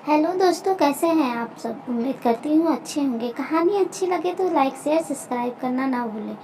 Hello दोस्तों, कैसे हैं आप सब। उम्मीद करती हूँ अच्छे होंगे। कहानी अच्छी लगे तो लाइक शेयर सब्सक्राइब करना ना भूलें।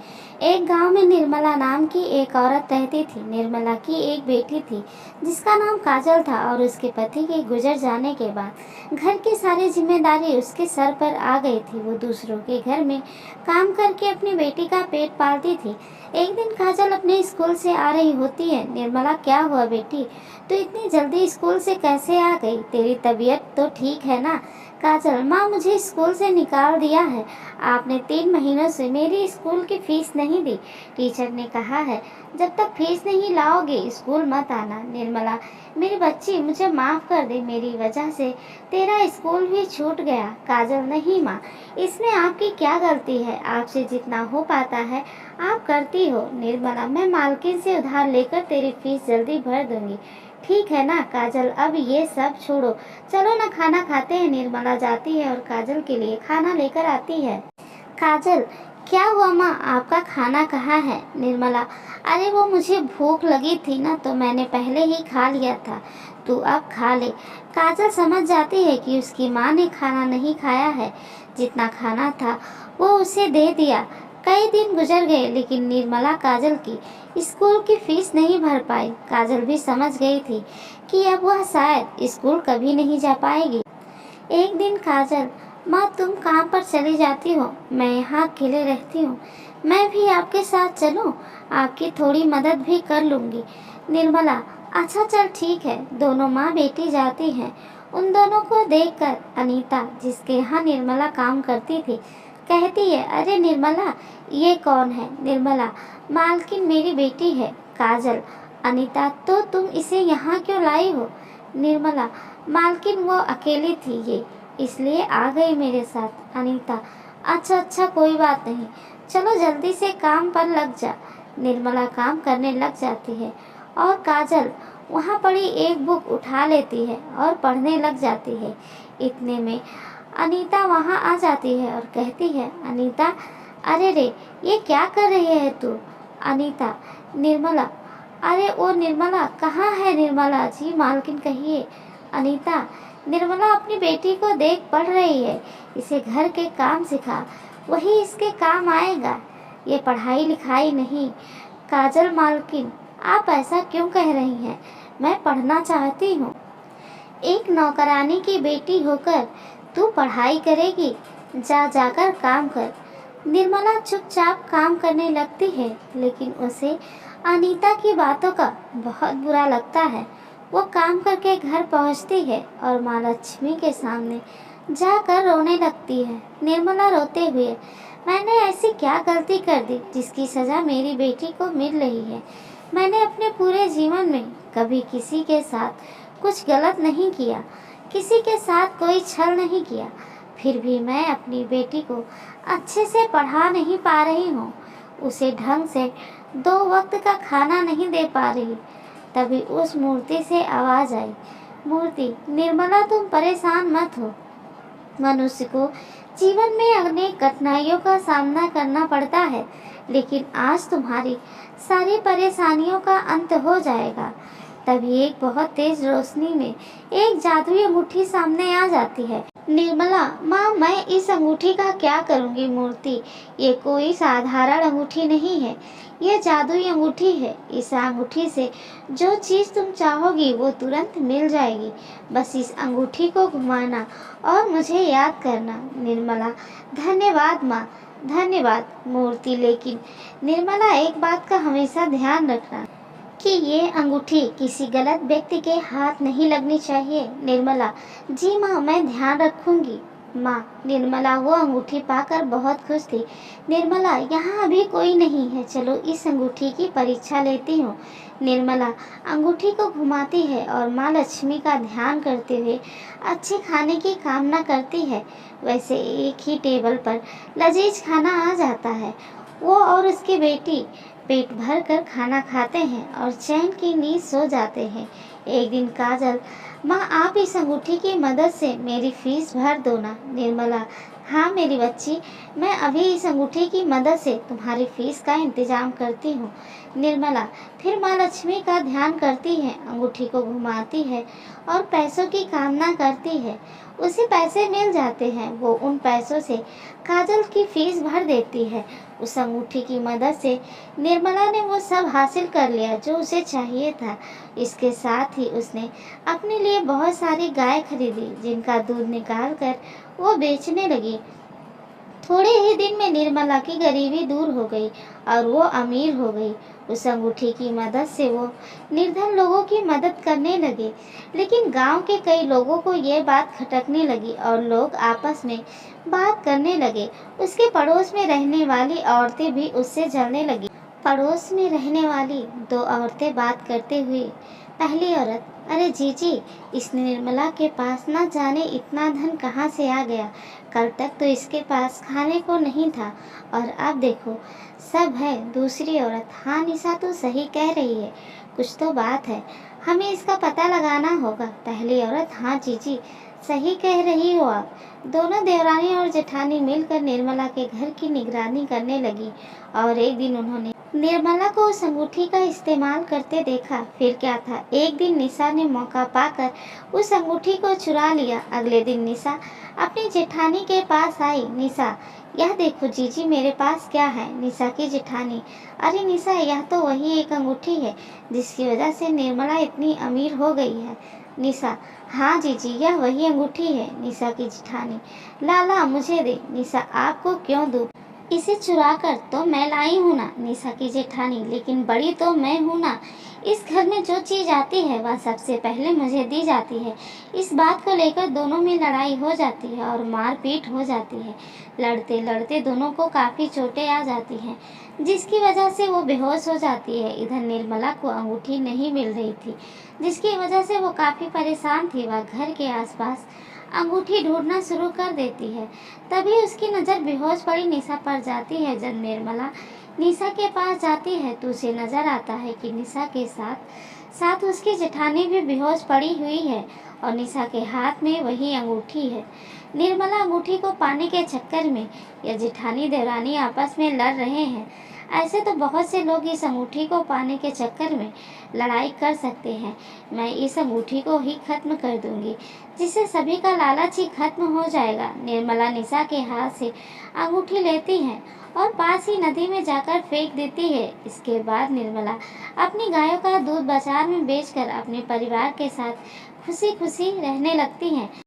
एक गांव में निर्मला नाम की एक औरत रहती थी। निर्मला की एक बेटी थी जिसका नाम काजल था और उसके पति के गुजर जाने के बाद घर की सारी जिम्मेदारी उसके सर पर आ गई थी। वो दूसरों के घर में काम करके अपनी बेटी का पेट पालती थी। एक दिन काजल अपने स्कूल से आ रही होती है। निर्मला, क्या हुआ बेटी, तो इतनी जल्दी स्कूल से कैसे आ गई? तेरी तबीयत तो ठीक है ना? काजल, माँ मुझे स्कूल से निकाल दिया है। आपने 3 महीनों से मेरी स्कूल की फीस नहीं दी। टीचर ने कहा है जब तक फीस नहीं लाओगे स्कूल मत आना। निर्मला, मेरी बच्ची मुझे माफ़ कर दे, मेरी वजह से तेरा स्कूल भी छूट गया। काजल, नहीं माँ, इसमें आपकी क्या गलती है? आपसे जितना हो पाता है आप करती हो। निर्मला, मैं मालकिन से उधार लेकर तेरी फीस जल्दी भर दूंगी। ठीक है ना काजल, अब ये सब छोड़ो, चलो ना खाना खाते हैं। निर्मला जाती है और काजल के लिए खाना लेकर आती है। काजल, क्या हुआ माँ, आपका खाना कहाँ है? निर्मला, अरे वो मुझे भूख लगी थी ना तो मैंने पहले ही खा लिया था, तू अब खा ले। काजल समझ जाती है कि उसकी माँ ने खाना नहीं खाया है। जितना खाना था वो उसे दे दिया। कई दिन गुजर गए लेकिन निर्मला काजल की स्कूल की फीस नहीं भर पाई। काजल भी समझ गई थी कि अब वह शायद स्कूल कभी नहीं जा पाएगी। एक दिन काजल, माँ तुम काम पर चली जाती हो, मैं यहाँ अकेले रहती हूँ, मैं भी आपके साथ चलूँ? आपकी थोड़ी मदद भी कर लूँगी। निर्मला, अच्छा चल ठीक है। दोनों माँ बेटी जाती हैं। उन दोनों को देखकर अनीता, जिसके यहाँ निर्मला काम करती थी, कहती है, अरे निर्मला, ये कौन है? निर्मला, मालकिन मेरी बेटी है। काजल, अनीता, तो तुम इसे यहाँ क्यों लाई हो? निर्मला, मालकिन वो अकेली थी, ये इसलिए आ गई मेरे साथ। अनीता, अच्छा अच्छा कोई बात नहीं, चलो जल्दी से काम पर लग जा। निर्मला काम करने लग जाती है और काजल वहाँ पड़ी एक बुक उठा लेती है और पढ़ने लग जाती है। इतने में अनीता वहाँ आ जाती है और कहती है, अनीता, अरे रे, ये क्या कर रही है तू? अनीता, निर्मला, अरे ओ निर्मला, कहाँ है निर्मला जी? मालकिन कहिए। अनीता, निर्मला अपनी बेटी को देख पढ़ रही है, इसे घर के काम सिखा, वही इसके काम आएगा, ये पढ़ाई लिखाई नहीं। काजल, मालकिन आप ऐसा क्यों कह रही हैं? मैं पढ़ना चाहती हूँ। एक नौकरानी की बेटी होकर तू पढ़ाई करेगी? जा जाकर काम कर। निर्मला चुपचाप काम करने लगती है लेकिन उसे अनीता की बातों का बहुत बुरा लगता है। वो काम करके घर पहुंचती है और माँ लक्ष्मी के सामने जाकर रोने लगती है। निर्मला रोते हुए, मैंने ऐसी क्या गलती कर दी जिसकी सज़ा मेरी बेटी को मिल रही है? मैंने अपने पूरे जीवन में कभी किसी के साथ कुछ गलत नहीं किया, किसी के साथ कोई छल नहीं किया, फिर भी मैं अपनी बेटी को अच्छे से पढ़ा नहीं पा रही हूँ, उसे ढंग से 2 वक्त का खाना नहीं दे पा रही। तभी उस मूर्ति से आवाज़ आई, मूर्ति, निर्मला तुम परेशान मत हो। मनुष्य को जीवन में अनेक कठिनाइयों का सामना करना पड़ता है, लेकिन आज तुम्हारी सारी परेशानियों का अंत हो जाएगा। तभी एक बहुत तेज रोशनी में एक जादुई अंगूठी सामने आ जाती है। निर्मला, माँ मैं इस अंगूठी का क्या करूँगी? मूर्ति, ये कोई साधारण अंगूठी नहीं है, ये जादुई अंगूठी है। इस अंगूठी से जो चीज़ तुम चाहोगी वो तुरंत मिल जाएगी। बस इस अंगूठी को घुमाना और मुझे याद करना। निर्मला, धन्यवाद माँ, धन्यवाद। मूर्ति, लेकिन निर्मला एक बात का हमेशा ध्यान रखना कि ये अंगूठी किसी गलत व्यक्ति के हाथ नहीं लगनी चाहिए। निर्मला, जी माँ, मैं ध्यान रखूंगी। माँ, निर्मला वो अंगूठी पाकर बहुत खुश थी। निर्मला, यहाँ अभी कोई नहीं है, चलो इस अंगूठी की परीक्षा लेती हूँ। निर्मला अंगूठी को घुमाती है और माँ लक्ष्मी का ध्यान करते हुए अच्छे खाने की कामना करती है। वैसे एक ही टेबल पर लजीज खाना आ जाता है। वो और उसकी बेटी पेट भर कर खाना खाते हैं और चैन की नींद सो जाते हैं। एक दिन काजल, माँ आप इस अंगूठी की मदद से मेरी फीस भर दो ना। निर्मला, हाँ मेरी बच्ची, मैं अभी इस अंगूठी की मदद से तुम्हारी फीस का इंतजाम करती हूँ। निर्मला फिर माँ लक्ष्मी का ध्यान करती है, अंगूठी को घुमाती है और पैसों की कामना करती है। उसे पैसे मिल जाते हैं। वो उन पैसों से काजल की फीस भर देती है। उस अंगूठी की मदद से निर्मला ने वो सब हासिल कर लिया जो उसे चाहिए था। इसके साथ ही उसने अपने लिए बहुत सारी गाय खरीदी, जिनका दूध निकाल कर वो बेचने लगी। थोड़े ही दिन में निर्मला की गरीबी दूर हो गई और वो अमीर हो गई। उस अंगूठी की मदद से वो निर्धन लोगों की मदद करने लगे। लेकिन गांव के कई लोगों को ये बात खटकने लगी और लोग आपस में बात करने लगे। उसके पड़ोस में रहने वाली औरतें भी उससे जलने लगी। पड़ोस में रहने वाली दो औरतें बात करते हुए, पहली औरत, अरे जीजी, इस निर्मला के पास ना जाने इतना धन कहाँ से आ गया। कल तक तो इसके पास खाने को नहीं था और अब देखो सब है। दूसरी औरत, हाँ निशा तू सही कह रही है, कुछ तो बात है, हमें इसका पता लगाना होगा। पहली औरत, हाँ जीजी सही कह रही हो आप। दोनों देवरानी और जेठानी मिलकर निर्मला के घर की निगरानी करने लगी और एक दिन उन्होंने निर्मला को उस अंगूठी का इस्तेमाल करते देखा। फिर क्या था, एक दिन निशा ने मौका पाकर उस अंगूठी को चुरा लिया। अगले दिन निशा अपनी जेठानी के पास आई। निशा, यह देखो जीजी मेरे पास क्या है। निशा की जेठानी, अरे निशा यह तो वही एक अंगूठी है जिसकी वजह से निर्मला इतनी अमीर हो गई है। निशा, हाँ जीजी यह वही अंगूठी है। निशा की जेठानी, लाला मुझे दे। निशा, आपको क्यों दूँ, इसे चुरा कर तो मैं लाई हूँ ना। निशा की जेठानी, लेकिन बड़ी तो मैं हूँ ना, इस घर में जो चीज़ आती है वह सबसे पहले मुझे दी जाती है। इस बात को लेकर दोनों में लड़ाई हो जाती है और मारपीट हो जाती है। लड़ते लड़ते दोनों को काफ़ी चोटें आ जाती हैं, जिसकी वजह से वो बेहोश हो जाती है। इधर निर्मला को अंगूठी नहीं मिल रही थी, जिसकी वजह से वो काफ़ी परेशान थी। वह घर के आसपास अंगूठी ढूंढना शुरू कर देती है। तभी उसकी नज़र बेहोश पड़ी निशा पर जाती है। जब निर्मला निशा के पास जाती है तो उसे नज़र आता है कि निशा के साथ साथ उसकी जेठानी भी बेहोश पड़ी हुई है और निशा के हाथ में वही अंगूठी है। निर्मला अंगूठी को पाने के चक्कर में यह जेठानी देवरानी आपस में लड़ रहे हैं। ऐसे तो बहुत से लोग इस अंगूठी को पाने के चक्कर में लड़ाई कर सकते हैं। मैं इस अंगूठी को ही खत्म कर दूंगी, जिससे सभी का लालच ही खत्म हो जाएगा। निर्मला निशा के हाथ से अंगूठी लेती है और पास ही नदी में जाकर फेंक देती है। इसके बाद निर्मला अपनी गायों का दूध बाजार में बेचकर अपने परिवार के साथ खुशी खुशी रहने लगती हैं।